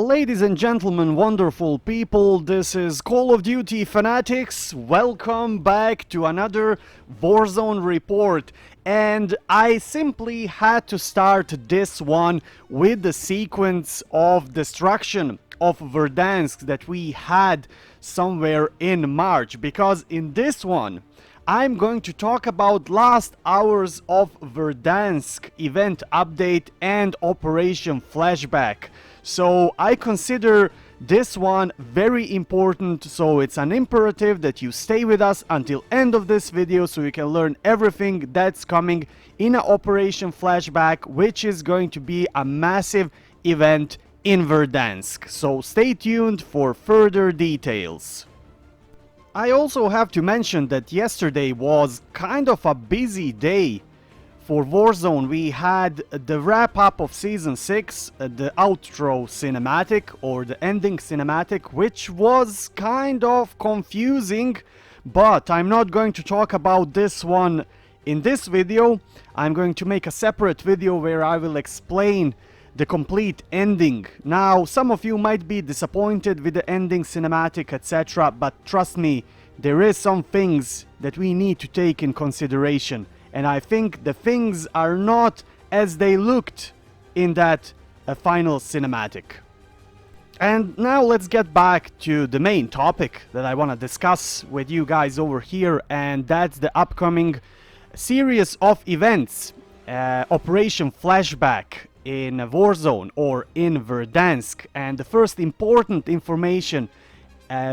Ladies and gentlemen, wonderful people, this is Call of Duty fanatics. Welcome back to another Warzone report. And I simply had to start this one with the sequence of destruction of Verdansk that we had somewhere in March, because in this one I'm going to talk about last hours of Verdansk event update and Operation Flashback. So I consider this one very important, so it's an imperative that you stay with us until end of this video so you can learn everything that's coming in Operation Flashback, which is going to be a massive event in Verdansk. So stay tuned for further details. I also have to mention that yesterday was kind of a busy day for Warzone. We had the wrap-up of Season 6, the outro cinematic, or the ending cinematic, which was kind of confusing, but I'm not going to talk about this one in this video. I'm going to make a separate video where I will explain the complete ending. Now, some of you might be disappointed with the ending cinematic, etc., but trust me, there is some things that we need to take in consideration. And I think the things are not as they looked in that final cinematic. And now let's get back to the main topic that I want to discuss with you guys over here, and that's the upcoming series of events, Operation Flashback in Warzone or in Verdansk. And the first important information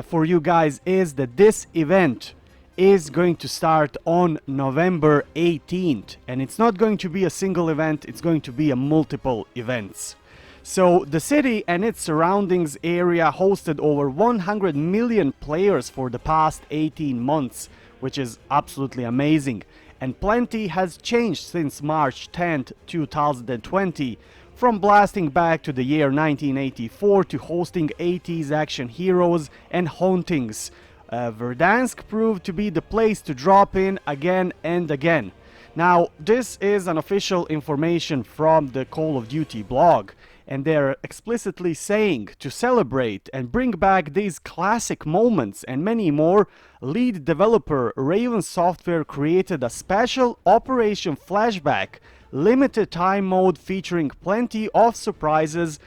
for you guys is that this event is going to start on November 18th, and it's not going to be a single event, it's going to be a multiple events. So the city and its surroundings area hosted over 100 million players for the past 18 months, which is absolutely amazing. And plenty has changed since March 10th, 2020, from blasting back to the year 1984 to hosting 80s action heroes and hauntings. Verdansk proved to be the place to drop in again and again. Now, this is an official information from the Call of Duty blog, and they're explicitly saying to celebrate and bring back these classic moments and many more, lead developer Raven Software created a special Operation Flashback limited time mode featuring plenty of surprises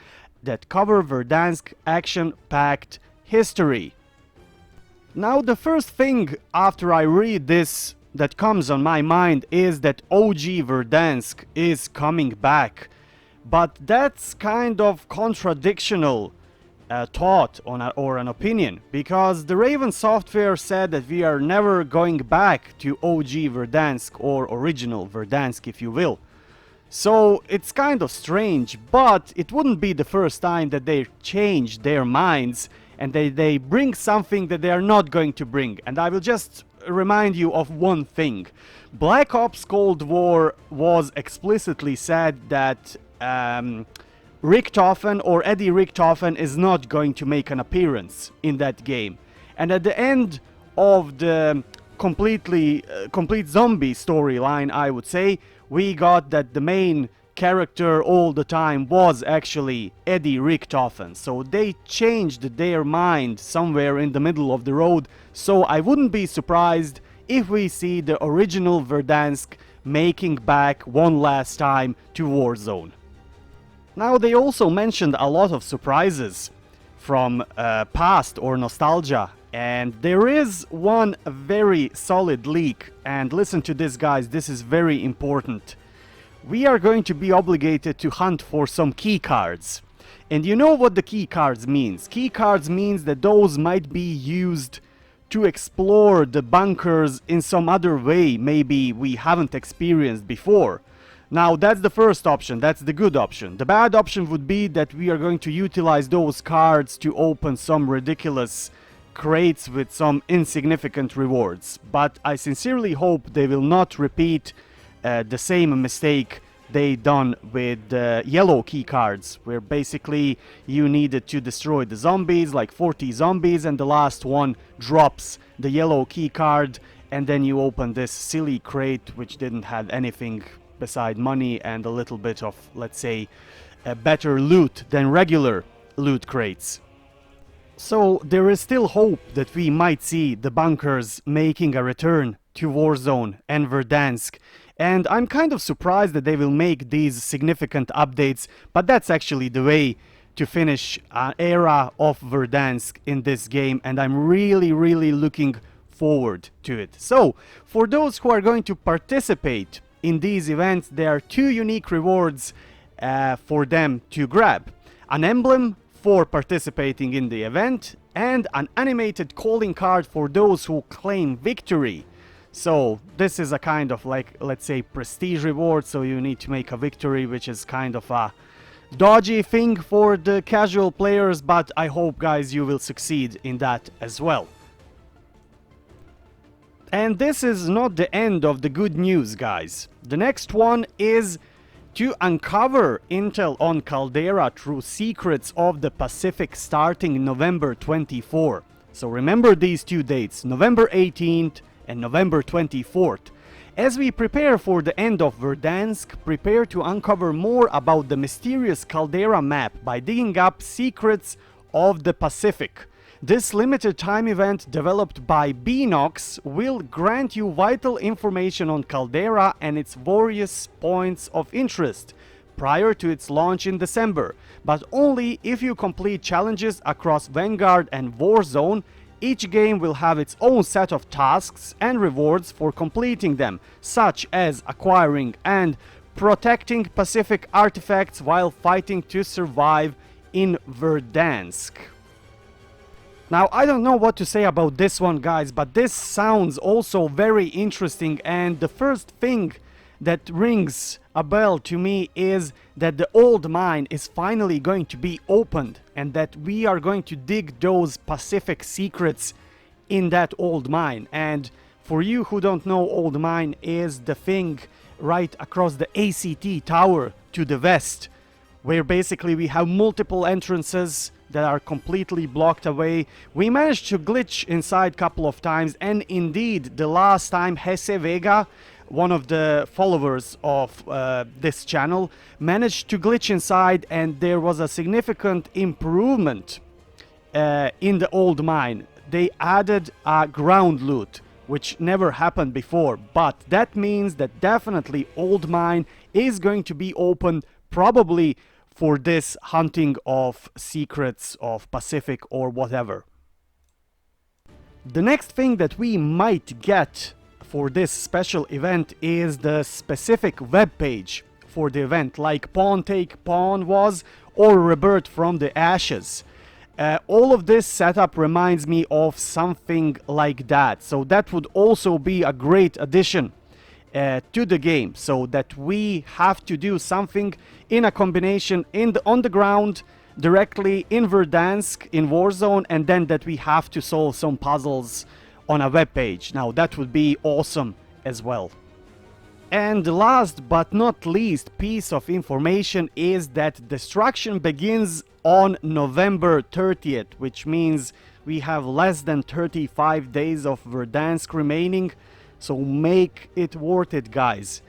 that cover Verdansk action-packed history. Now, the first thing after I read this that comes on my mind is that OG Verdansk is coming back. But that's kind of contradictional thought or an opinion, because the Raven Software said that we are never going back to OG Verdansk, or original Verdansk if you will. So it's kind of strange, but it wouldn't be the first time that they change their minds and they bring something that they are not going to bring. And I will just remind you of one thing. Black Ops Cold War was explicitly said that Richtofen or Eddie Richtofen is not going to make an appearance in that game. And at the end of the complete zombie storyline, I would say, we got that the main character all the time was actually Eddie Richtofen. So they changed their mind somewhere in the middle of the road. So I wouldn't be surprised if we see the original Verdansk making back one last time to Warzone. Now, they also mentioned a lot of surprises from past or nostalgia, and there is one very solid leak, and listen to this guys, this is very important. We are going to be obligated to hunt for some keycards. And you know what the keycards means. Keycards means that those might be used to explore the bunkers in some other way maybe we haven't experienced before. Now, that's the first option, that's the good option. The bad option would be that we are going to utilize those cards to open some ridiculous crates with some insignificant rewards. But I sincerely hope they will not repeat the same mistake they done with yellow key cards, where basically you needed to destroy the zombies, like 40 zombies, and the last one drops the yellow key card, and then you open this silly crate which didn't have anything beside money and a little bit of, let's say, a better loot than regular loot crates. So there is still hope that we might see the bunkers making a return to Warzone and Verdansk. And I'm kind of surprised that they will make these significant updates, but that's actually the way to finish an era of Verdansk in this game, and I'm really looking forward to it. So, for those who are going to participate in these events, there are two unique rewards for them to grab. An emblem for participating in the event, and an animated calling card for those who claim victory. So this is a kind of like, let's say, prestige reward, so you need to make a victory, which is kind of a dodgy thing for the casual players, but I hope, guys, you will succeed in that as well. And this is not the end of the good news, guys. The next one is to uncover intel on Caldera through Secrets of the Pacific starting November 24. So remember these two dates, November 18th and November 24th. As we prepare for the end of Verdansk, prepare to uncover more about the mysterious Caldera map by digging up Secrets of the Pacific. This limited time event developed by Beanox will grant you vital information on Caldera and its various points of interest prior to its launch in December, but only if you complete challenges across Vanguard and Warzone. Each game will have its own set of tasks and rewards for completing them, such as acquiring and protecting Pacific artifacts while fighting to survive in Verdansk. Now, I don't know what to say about this one, guys, but this sounds also very interesting, and the first thing that rings a bell to me is that the old mine is finally going to be opened, and that we are going to dig those Pacific secrets in that old mine. And for you who don't know, old mine is the thing right across the ACT tower to the west, where basically we have multiple entrances that are completely blocked away. We managed to glitch inside a couple of times, and indeed the last time Hesse Vega, one of the followers of this channel, managed to glitch inside, and there was a significant improvement in the old mine. They added a ground loot, which never happened before, but that means that definitely old mine is going to be open, probably for this hunting of secrets of Pacific or whatever. The next thing that we might get for this special event is the specific web page for the event, like Pawn Take Pawn was, or Rebirth from the Ashes. All of this setup reminds me of something like that, so that would also be a great addition to the game, so that we have to do something in a combination on the ground directly in Verdansk in Warzone, and then that we have to solve some puzzles on a web page. Now that would be awesome as well. And the last but not least piece of information is that destruction begins on November 30th, which means we have less than 35 days of Verdansk remaining, so make it worth it, guys.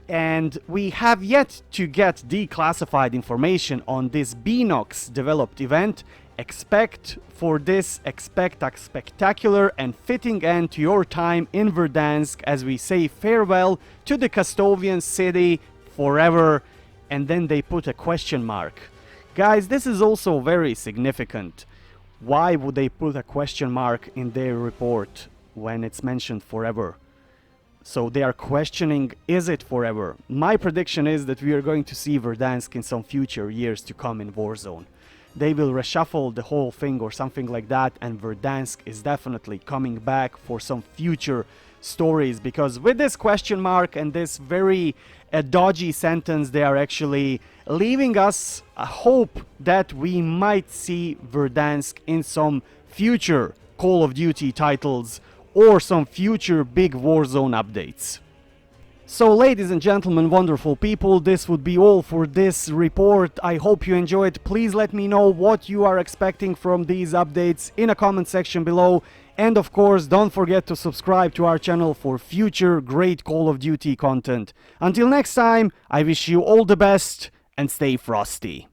And we have yet to get declassified information on this Beanox developed event. Expect a spectacular and fitting end to your time in Verdansk as we say farewell to the Custovian city forever. And then they put a question mark. Guys, this is also very significant. Why would they put a question mark in their report when it's mentioned forever? So they are questioning, is it forever? My prediction is that we are going to see Verdansk in some future years to come in Warzone. They will reshuffle the whole thing or something like that, and Verdansk is definitely coming back for some future stories, because with this question mark and this very dodgy sentence, they are actually leaving us a hope that we might see Verdansk in some future Call of Duty titles or some future big Warzone updates. So, ladies and gentlemen, wonderful people, this would be all for this report. I hope you enjoyed. Please let me know what you are expecting from these updates in a comment section below. And of course, don't forget to subscribe to our channel for future great Call of Duty content. Until next time, I wish you all the best and stay frosty.